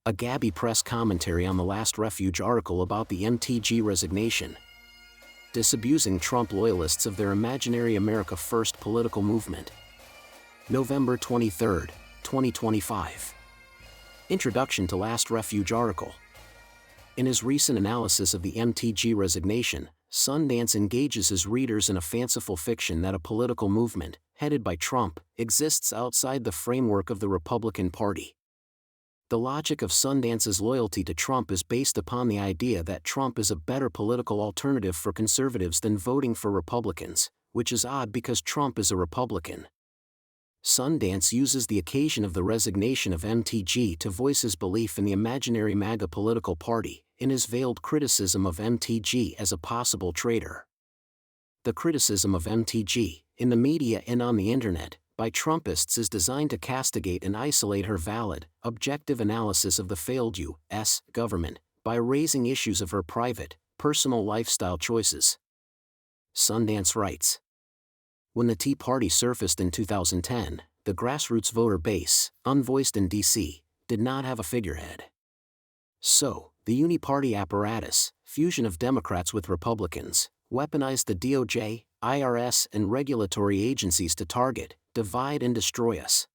A Gabby press commentary on the last Refuge article about the MTG resignation. Disabusing Trump loyalists of their imaginary America First political movement. November 23, 2025. Introduction to last Refuge article. In his recent analysis of the MTG resignation, Sundance engages his readers in a fanciful fiction that a political movement, headed by Trump, exists outside the framework of the Republican Party. The logic of Sundance's loyalty to Trump is based upon the idea that Trump is a better political alternative for conservatives than voting for Republicans, which is odd because Trump is a Republican. Sundance uses the occasion of the resignation of MTG to voice his belief in the imaginary MAGA political party, in his veiled criticism of MTG as a possible traitor. The criticism of MTG, in the media and on the internet, by Trumpists is designed to castigate and isolate her valid, objective analysis of the failed U.S. government, by raising issues of her private, personal lifestyle choices. Sundance writes. When the Tea Party surfaced in 2010, the grassroots voter base, unvoiced in D.C., did not have a figurehead. So, the uniparty apparatus, fusion of Democrats with Republicans, weaponized the DOJ, IRS and regulatory agencies to target, divide and destroy us.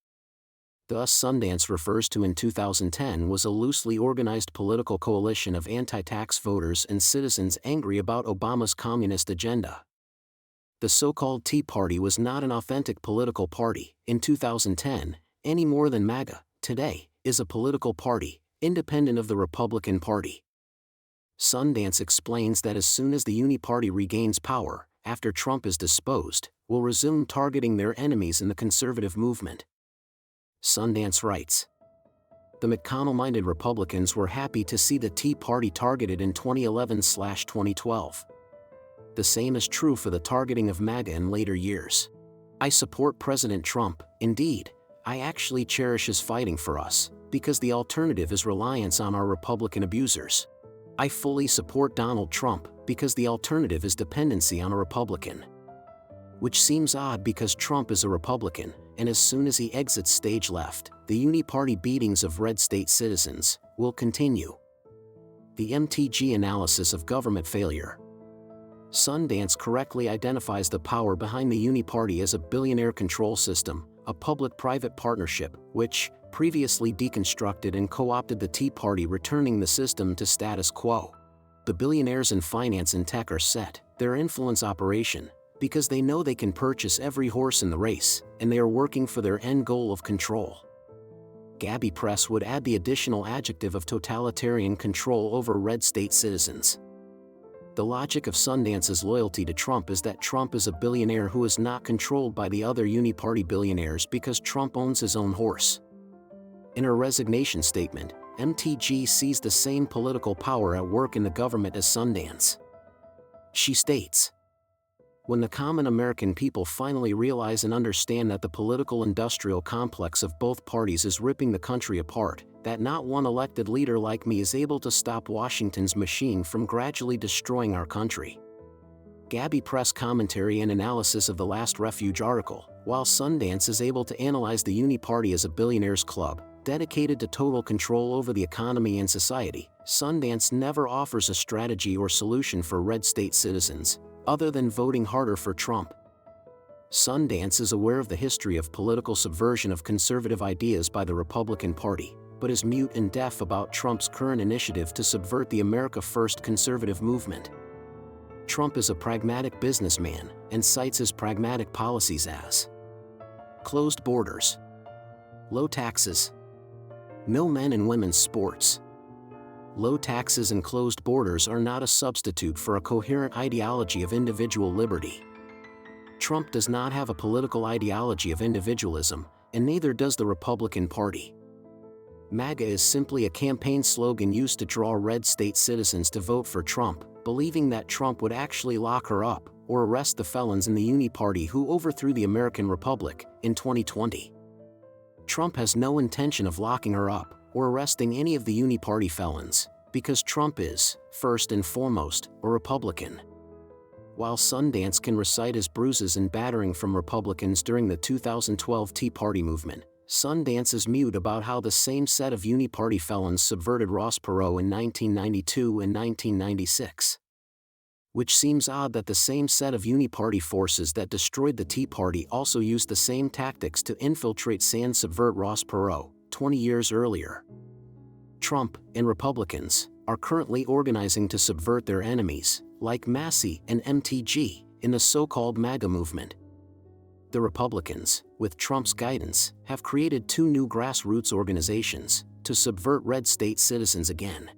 Thus Sundance refers to in 2010 was a loosely organized political coalition of anti-tax voters and citizens angry about Obama's communist agenda. The so-called Tea Party was not an authentic political party in 2010, any more than MAGA, today, is a political party, independent of the Republican Party. Sundance explains that as soon as the uniparty regains power, after Trump is disposed, will resume targeting their enemies in the conservative movement. Sundance writes. The McConnell-minded Republicans were happy to see the Tea Party targeted in 2011-2012. The same is true for the targeting of MAGA in later years. I support President Trump, indeed, I actually cherish his fighting for us, because the alternative is reliance on our Republican abusers. I fully support Donald Trump, because the alternative is dependency on a Republican. Which seems odd because Trump is a Republican, and as soon as he exits stage left, the uniparty beatings of red state citizens will continue. The MTG analysis of government failure. Sundance correctly identifies the power behind the uniparty as a billionaire control system, a public-private partnership, which, previously deconstructed and co-opted the Tea Party, returning the system to status quo. The billionaires in finance and tech are set, their influence operation, because they know they can purchase every horse in the race, and they are working for their end goal of control. Gabby Press would add the additional adjective of totalitarian control over red state citizens. The logic of Sundance's loyalty to Trump is that Trump is a billionaire who is not controlled by the other uniparty billionaires because Trump owns his own horse. In her resignation statement, MTG sees the same political power at work in the government as Sundance. She states, when the common American people finally realize and understand that the political industrial complex of both parties is ripping the country apart, that not one elected leader like me is able to stop Washington's machine from gradually destroying our country. Gabby press commentary and analysis of the last Refuge article. While Sundance is able to analyze the uniparty as a billionaires club, dedicated to total control over the economy and society, Sundance never offers a strategy or solution for red state citizens, other than voting harder for Trump. Sundance is aware of the history of political subversion of conservative ideas by the Republican Party, but is mute and deaf about Trump's current initiative to subvert the America First conservative movement. Trump is a pragmatic businessman, and cites his pragmatic policies as closed borders, low taxes, no men and women's sports. Low taxes and closed borders are not a substitute for a coherent ideology of individual liberty. Trump does not have a political ideology of individualism, and neither does the Republican Party. MAGA is simply a campaign slogan used to draw red state citizens to vote for Trump, believing that Trump would actually lock her up, or arrest the felons in the uniparty who overthrew the American Republic in 2020. Trump has no intention of locking her up, or arresting any of the uniparty felons, because Trump is, first and foremost, a Republican. While Sundance can recite his bruises and battering from Republicans during the 2012 Tea Party movement, Sundance is mute about how the same set of uniparty felons subverted Ross Perot in 1992 and 1996. Which seems odd that the same set of uniparty forces that destroyed the Tea Party also used the same tactics to infiltrate and subvert Ross Perot, 20 years earlier. Trump and Republicans are currently organizing to subvert their enemies, like Massey and MTG, in the so-called MAGA movement. The Republicans, with Trump's guidance, have created two new grassroots organizations to subvert red state citizens again.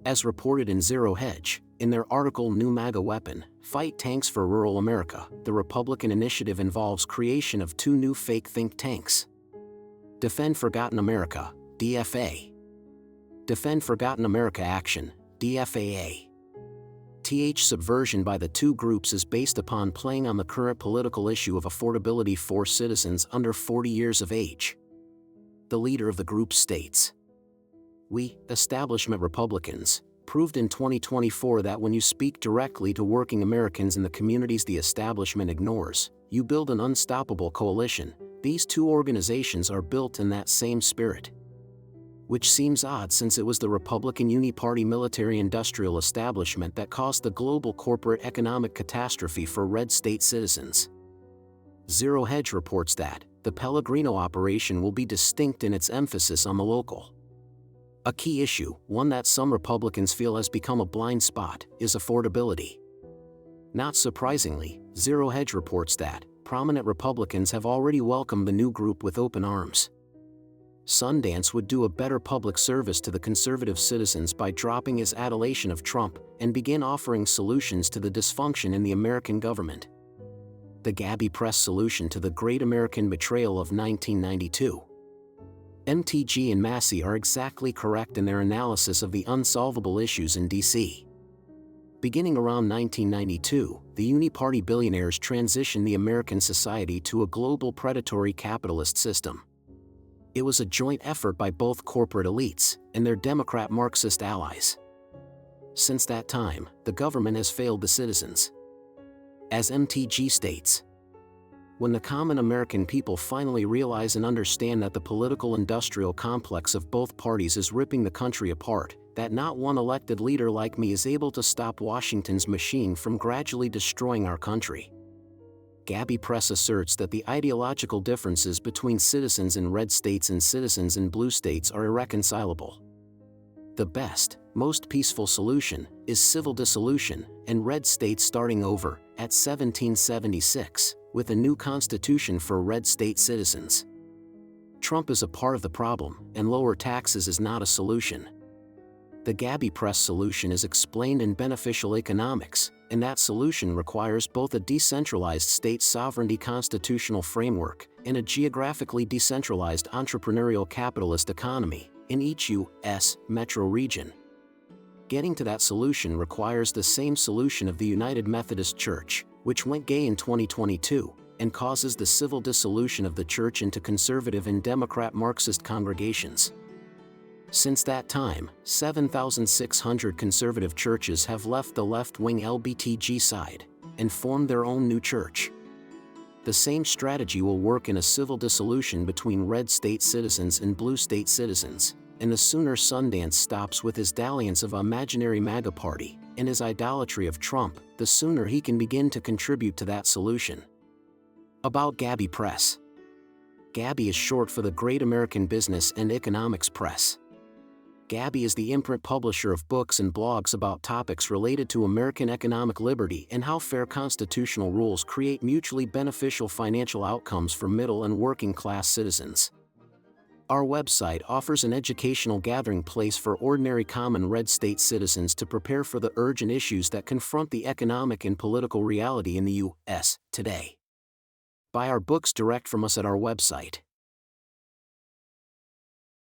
As reported in Zero Hedge, in their article New MAGA Weapon, Fight Tanks for Rural America, the Republican initiative involves creation of two new fake think tanks. Defend Forgotten America, DFA. Defend Forgotten America Action, DFAA. Subversion by the two groups is based upon playing on the current political issue of affordability for citizens under 40 years of age. The leader of the group states, "We, establishment Republicans, proved in 2024 that when you speak directly to working Americans in the communities the establishment ignores, you build an unstoppable coalition. These two organizations are built in that same spirit." Which seems odd since it was the Republican uniparty military-industrial establishment that caused the global corporate economic catastrophe for red state citizens. Zero Hedge reports that the Pellegrino operation will be distinct in its emphasis on the local. A key issue, one that some Republicans feel has become a blind spot, is affordability. Not surprisingly, Zero Hedge reports that prominent Republicans have already welcomed the new group with open arms. Sundance would do a better public service to the conservative citizens by dropping his adulation of Trump and begin offering solutions to the dysfunction in the American government. The Gabby Press solution to the Great American Betrayal of 1992. MTG and Massey are exactly correct in their analysis of the unsolvable issues in D.C. Beginning around 1992, the uniparty billionaires transitioned the American society to a global predatory capitalist system. It was a joint effort by both corporate elites and their Democrat Marxist allies. Since that time, the government has failed the citizens. As MTG states, when the common American people finally realize and understand that the political industrial complex of both parties is ripping the country apart, that not one elected leader like me is able to stop Washington's machine from gradually destroying our country. Gabby Press asserts that the ideological differences between citizens in red states and citizens in blue states are irreconcilable. The best, most peaceful solution is civil dissolution and red states starting over at 1776 with a new constitution for red state citizens. Trump is a part of the problem, and lower taxes is not a solution. The Gabby Press solution is explained in Beneficial Economics, and that solution requires both a decentralized state sovereignty constitutional framework and a geographically decentralized entrepreneurial capitalist economy in each U.S. metro region. Getting to that solution requires the same solution of the United Methodist Church, which went gay in 2022, and causes the civil dissolution of the church into conservative and Democrat Marxist congregations. Since that time, 7,600 conservative churches have left the left-wing LBTG side and formed their own new church. The same strategy will work in a civil dissolution between red state citizens and blue state citizens, and the sooner Sundance stops with his dalliance of imaginary MAGA party and his idolatry of Trump, the sooner he can begin to contribute to that solution. About Gabby Press. Gabby is short for the Great American Business and Economics Press. Gabby is the imprint publisher of books and blogs about topics related to American economic liberty and how fair constitutional rules create mutually beneficial financial outcomes for middle and working class citizens. Our website offers an educational gathering place for ordinary common red state citizens to prepare for the urgent issues that confront the economic and political reality in the U.S. today. Buy our books direct from us at our website.